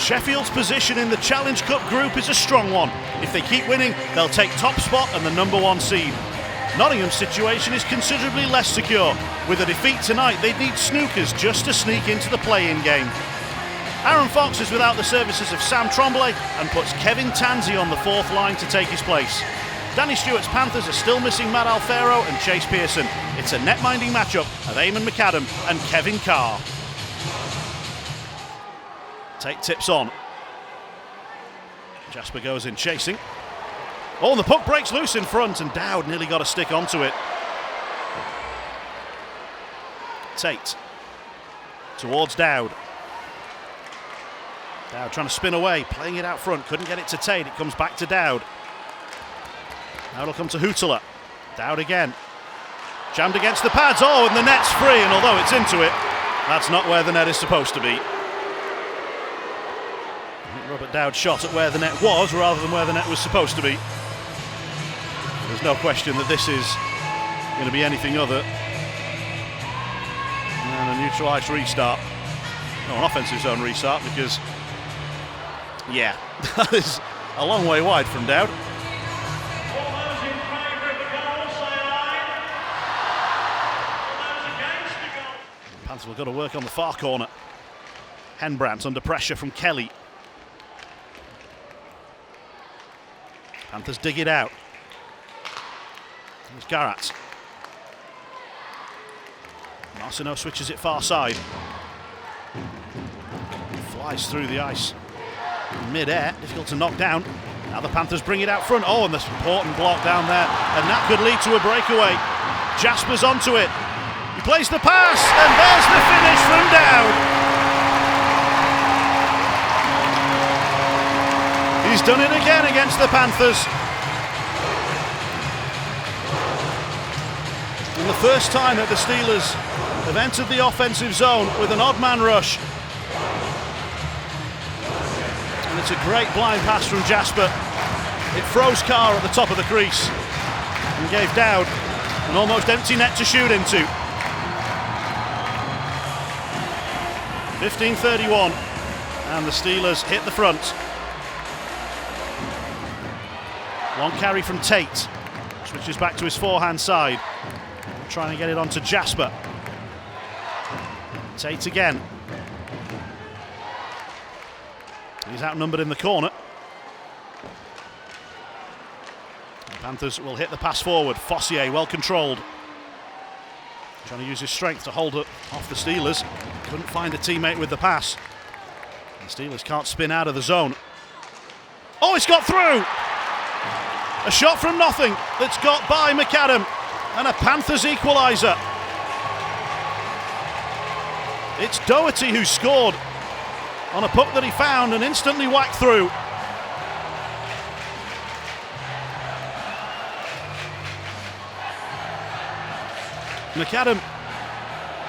Sheffield's position in the Challenge Cup group is a strong one. If they keep winning, they'll take top spot and the #1 seed. Nottingham's situation is considerably less secure. With a defeat tonight, they'd need snookers just to sneak into the play-in game. Aaron Fox is without the services of Sam Tremblay and puts Kevin Tansey on the fourth line to take his place. Danny Stewart's Panthers are still missing Matt Alfaro and Chase Pearson. It's a net-minding matchup of Eamon McAdam and Kevin Carr. Tate tips on. Jasper goes in chasing. Oh, and the puck breaks loose in front, and Dowd nearly got a stick onto it. Tate towards Dowd. Dowd trying to spin away, playing it out front, couldn't get it to Tate. It comes back to Dowd. Now it'll come to Huttler. Dowd again. Jammed against the pads. Oh, and the net's free, and although it's into it, that's not where the net is supposed to be. Robert Dowd shot at where the net was rather than where the net was supposed to be. There's no question that this is going to be anything other than a neutralised restart. No, an offensive zone restart, because, yeah, that is a long way wide from Dowd. Panthers have got to work on the far corner. Henbrandt under pressure from Kelly. Panthers dig it out. Here's Garrett. Marcineau switches it far side. Flies through the ice in mid-air, difficult to knock down. Now the Panthers bring it out front. Oh, and this important block down there, and that could lead to a breakaway. Jasper's onto it. He plays the pass, and there's the finish from Dowd. He's done it again against the Panthers. And the first time that the Steelers have entered the offensive zone with an odd man rush. And it's a great blind pass from Jasper. It froze Carr at the top of the crease and gave Dowd an almost empty net to shoot into. 15:31, and the Steelers hit the front. Long carry from Tate, switches back to his forehand side, trying to get it onto Jasper. Tate again. He's outnumbered in the corner. The Panthers will hit the pass forward. Fossier well controlled, trying to use his strength to hold it off the Steelers. Couldn't find a teammate with the pass. The Steelers can't spin out of the zone. Oh, it's got through! A shot from nothing that's got by McAdam, and a Panthers equaliser. It's Doherty who scored on a puck that he found and instantly whacked through. McAdam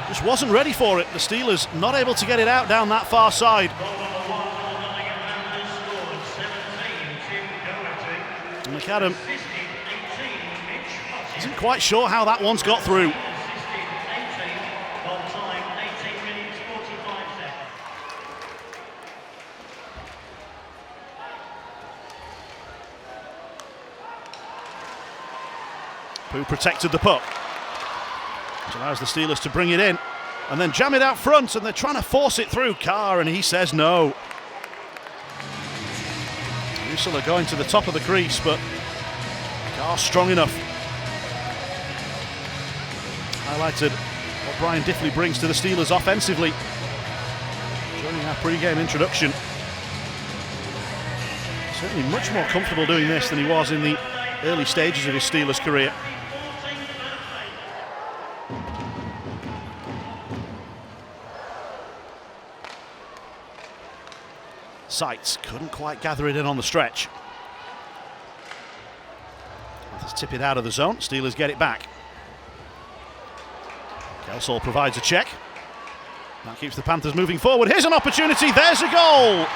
just wasn't ready for it. The Steelers not able to get it out down that far side. McAdam isn't quite sure how that one's got through. Who protected the puck, which allows the Steelers to bring it in and then jam it out front, and they're trying to force it through Carr, and he says no. Ursula going to the top of the crease, but Carr strong enough. Highlighted what Brian Diffley brings to the Steelers offensively during our pre-game introduction. Certainly much more comfortable doing this than he was in the early stages of his Steelers career. Seitz couldn't quite gather it in on the stretch. Let's tip it out of the zone. Steelers get it back. Kelsall provides a check. That keeps the Panthers moving forward. Here's an opportunity. There's a goal.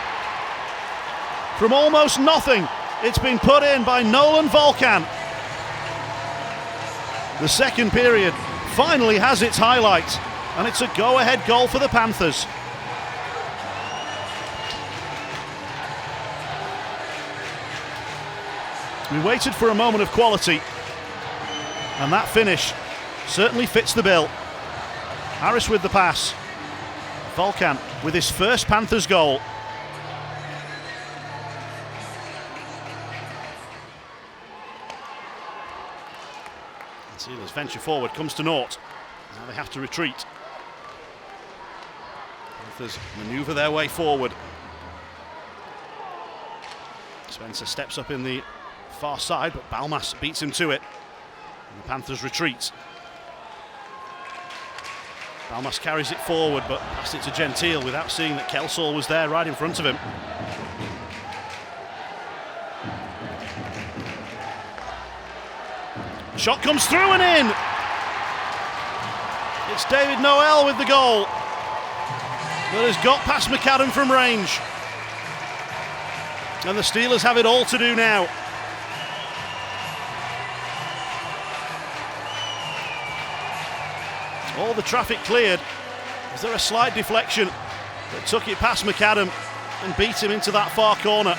From almost nothing, it's been put in by Nolan Volkan. The second period finally has its highlight, and it's a go-ahead goal for the Panthers. We waited for a moment of quality, and that finish certainly fits the bill. Harris with the pass. Volkan with his first Panthers goal. Steelers venture forward, comes to naught. Now they have to retreat. Panthers manoeuvre their way forward. Spencer steps up in the far side, but Balmas beats him to it. And the Panthers retreat. Balmas carries it forward, but passed it to Gentile without seeing that Kelsall was there right in front of him. Shot comes through and in. It's David Noel with the goal, but has got past McAdam from range. And the Steelers have it all to do now. All the traffic cleared. Was there a slight deflection that took it past McAdam and beat him into that far corner?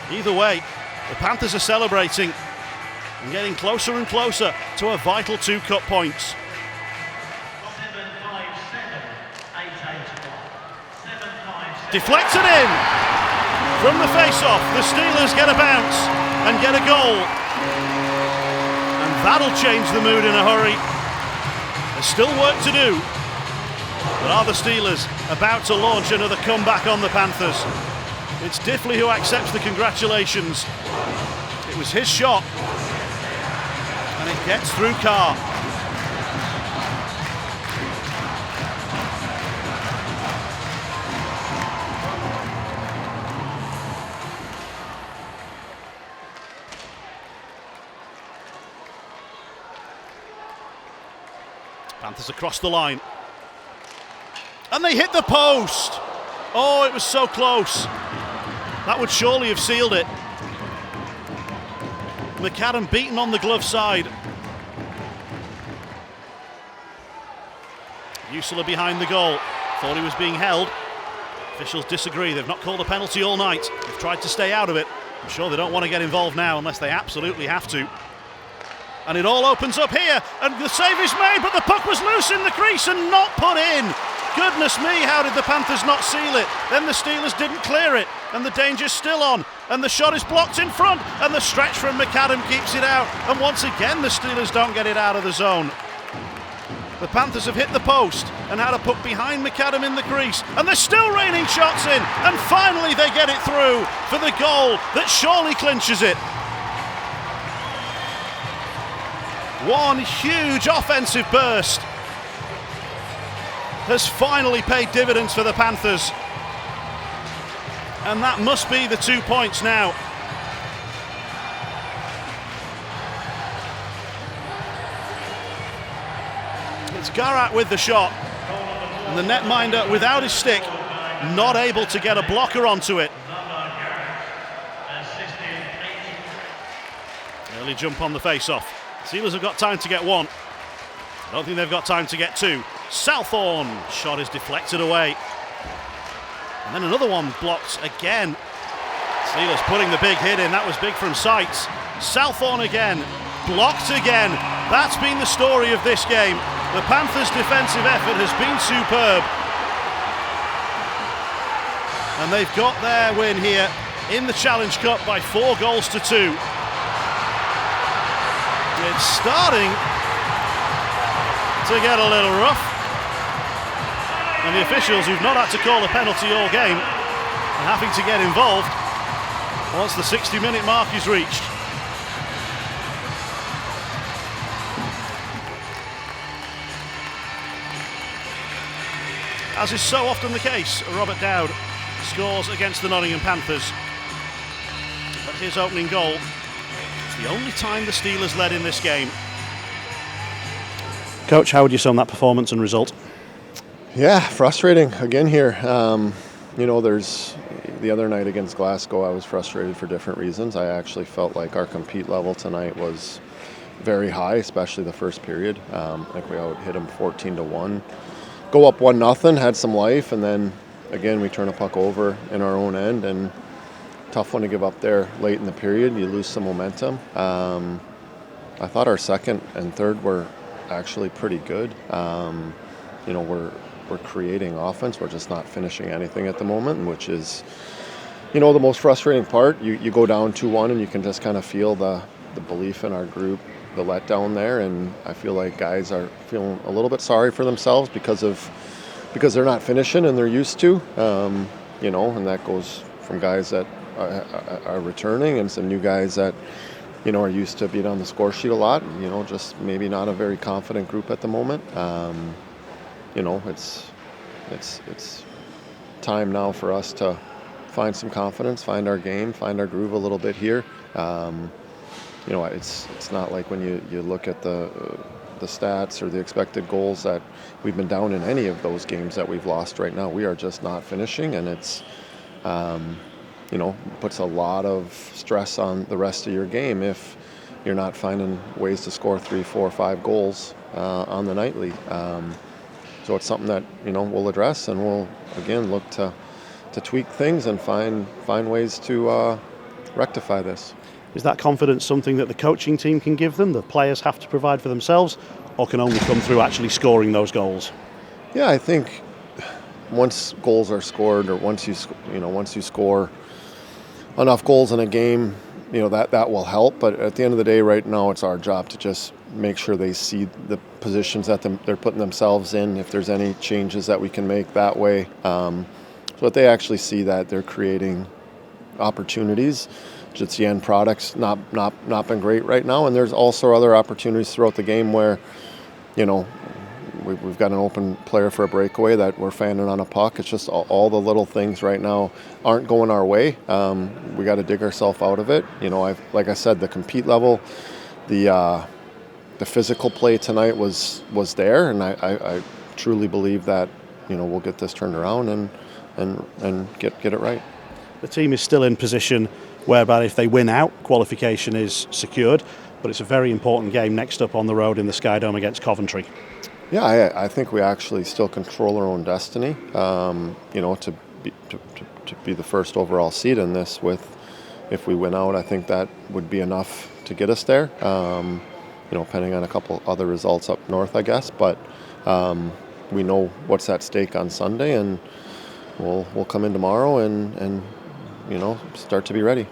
Either way, the Panthers are celebrating and getting closer and closer to a vital 2 cup points. Deflected in from the face-off. The Steelers get a bounce and get a goal, and that'll change the mood in a hurry. There's still work to do, but are the Steelers about to launch another comeback on the Panthers? It's Diffley who accepts the congratulations. It was his shot, and it gets through Carr. Panthers across the line. And they hit the post! Oh, it was so close. That would surely have sealed it. McAdam beaten on the glove side. Usula behind the goal. Thought he was being held. Officials disagree. They've not called a penalty all night. They've tried to stay out of it. I'm sure they don't want to get involved now unless they absolutely have to. And it all opens up here, and the save is made, but the puck was loose in the crease and not put in. Goodness me, how did the Panthers not seal it? Then the Steelers didn't clear it, and the danger's still on, and the shot is blocked in front, and the stretch from McAdam keeps it out, and once again the Steelers don't get it out of the zone. The Panthers have hit the post and had a puck behind McAdam in the crease, and they're still raining shots in, and finally they get it through for the goal that surely clinches it. One huge offensive burst has finally paid dividends for the Panthers, and that must be the 2 points now. It's Garat with the shot, and the netminder without his stick, not able to get a blocker onto it. Early jump on the face-off. Steelers have got time to get one. I don't think they've got time to get two. Southorn, shot is deflected away. And then another one blocked again. Steelers putting the big hit in, that was big from Sights. Southorn again, blocked again. That's been the story of this game. The Panthers' defensive effort has been superb. And they've got their win here in the Challenge Cup by 4 goals to 2. It's starting to get a little rough, and the officials, who've not had to call a penalty all game, are having to get involved once the 60-minute mark is reached. As is so often the case, Robert Dowd scores against the Nottingham Panthers, but his opening goal, the only time the Steelers led in this game. Coach, how would you sum that performance and result? Yeah, frustrating again here. You know, there's the other night against Glasgow, I was frustrated for different reasons. I actually felt like our compete level tonight was very high, especially the first period. Like we out hit them 14-1, go up 1-0, had some life, and then again we turn a puck over in our own end, and tough one to give up there late in the period. You lose some momentum. I thought our second and third were actually pretty good. We're creating offense. We're just not finishing anything at the moment, which is, the most frustrating part. You go down 2-1 and you can just kind of feel the belief in our group, the letdown there, and I feel like guys are feeling a little bit sorry for themselves because they're not finishing and they're used to, and that goes from guys that are returning and some new guys that are used to being on the score sheet a lot. Just maybe not a very confident group at the moment. It's time now for us to find some confidence, find our game, find our groove a little bit here. It's not like when you look at the stats or the expected goals that we've been down in any of those games that we've lost right now. We are just not finishing, and it's puts a lot of stress on the rest of your game if you're not finding ways to score 3, 4, 5 goals on the nightly. So it's something that we'll address, and we'll again look to tweak things and find ways to rectify this. Is that confidence something that the coaching team can give them, the players have to provide for themselves, or can only come through actually scoring those goals? Yeah, I think once goals are scored, or once you score enough goals in a game, that will help. But at the end of the day, right now, it's our job to just make sure they see the positions that they're putting themselves in. If there's any changes that we can make that way, so that they actually see that they're creating opportunities. Just the end product's not been great right now, and there's also other opportunities throughout the game where, we've got an open player for a breakaway that we're fanning on a puck. It's just all the little things right now aren't going our way. We got to dig ourselves out of it. Like I said, the compete level, the physical play tonight was there, and I truly believe that we'll get this turned around and get it right. The team is still in position whereby if they win out, qualification is secured, but it's a very important game next up on the road in the Sky Dome against Coventry. Yeah, I think we actually still control our own destiny. To be the first overall seed in this. If we win out, I think that would be enough to get us there. Depending on a couple other results up north, I guess. But we know what's at stake on Sunday, and we'll come in tomorrow and start to be ready.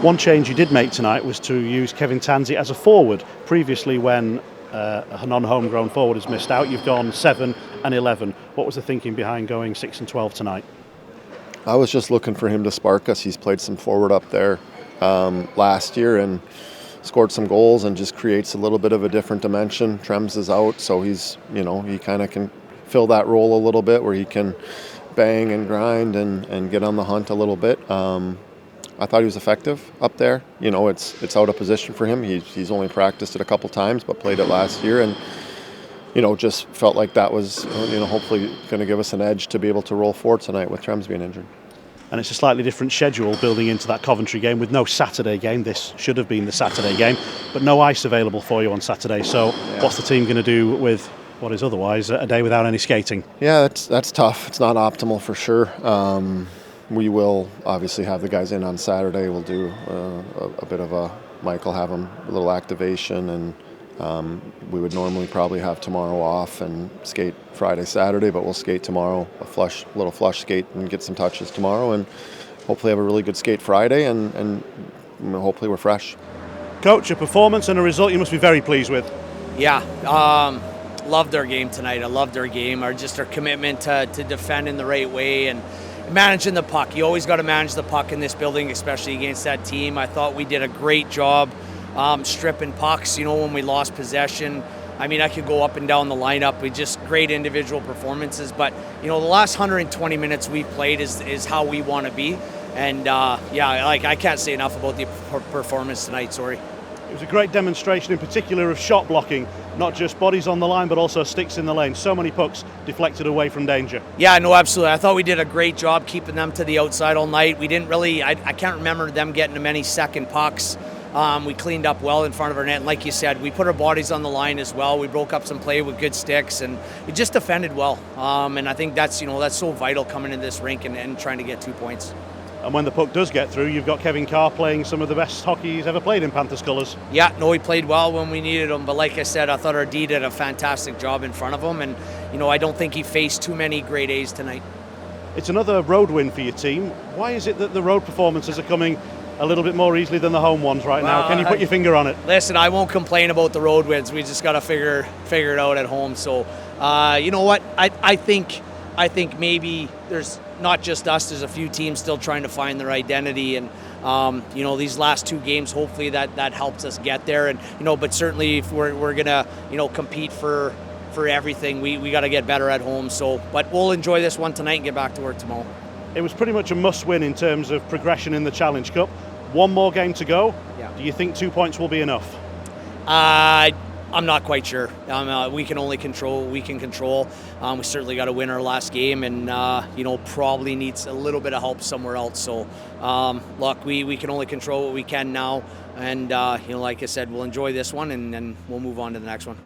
One change you did make tonight was to use Kevin Tansey as a forward. Previously, when a non-homegrown forward has missed out, you've gone 7 and 11. What was the thinking behind going 6 and 12 tonight? I was just looking for him to spark us. He's played some forward up there last year and scored some goals and just creates a little bit of a different dimension. Trems is out, so he's he kind of can fill that role a little bit where he can bang and grind and get on the hunt a little bit. I thought he was effective up there. It's out of position for him. He's only practiced it a couple times, but played it last year, and just felt like that was hopefully going to give us an edge to be able to roll forward tonight with Trems being injured. And it's a slightly different schedule building into that Coventry game with no Saturday game. This should have been the Saturday game, but no ice available for you on Saturday. So What's the team going to do with what is otherwise a day without any skating? Yeah, that's tough. It's not optimal for sure. We will obviously have the guys in on Saturday. We'll do a bit of Mike will have them a little activation, and we would normally probably have tomorrow off and skate Friday, Saturday, but we'll skate tomorrow, a little flush skate and get some touches tomorrow, and hopefully have a really good skate Friday, and hopefully we're fresh. Coach, a performance and a result you must be very pleased with. Yeah, loved their game tonight. I loved their game, their commitment to defend in the right way and managing the puck. You always got to manage the puck in this building, especially against that team. I thought we did a great job stripping pucks, when we lost possession. I mean, I could go up and down the lineup with just great individual performances, but, the last 120 minutes we've played is how we want to be. And, I can't say enough about the performance tonight, sorry. It was a great demonstration in particular of shot blocking, not just bodies on the line, but also sticks in the lane. So many pucks deflected away from danger. Yeah, no, absolutely. I thought we did a great job keeping them to the outside all night. We didn't really, I can't remember them getting many second pucks. We cleaned up well in front of our net. And like you said, we put our bodies on the line as well. We broke up some play with good sticks, and we just defended well. And I think that's so vital coming into this rink and trying to get 2 points. And when the puck does get through, you've got Kevin Carr playing some of the best hockey he's ever played in Panthers colours. Yeah, no, he played well when we needed him. But like I said, I thought our D did a fantastic job in front of him. And, I don't think he faced too many grade A's tonight. It's another road win for your team. Why is it that the road performances are coming a little bit more easily than the home ones right now? Can you put your finger on it? Listen, I won't complain about the road wins. We just got to figure it out at home. So, you know what? I think maybe there's not just us. There's a few teams still trying to find their identity, and these last two games, hopefully that helps us get there. And but certainly if we're gonna compete for everything, we got to get better at home. So, but we'll enjoy this one tonight and get back to work tomorrow. It was pretty much a must-win in terms of progression in the Challenge Cup. One more game to go. Yeah. Do you think 2 points will be enough? I'm not quite sure. We can only control what we can control. We certainly got to win our last game, and probably needs a little bit of help somewhere else. So, look, we can only control what we can now, and like I said, we'll enjoy this one, and then we'll move on to the next one.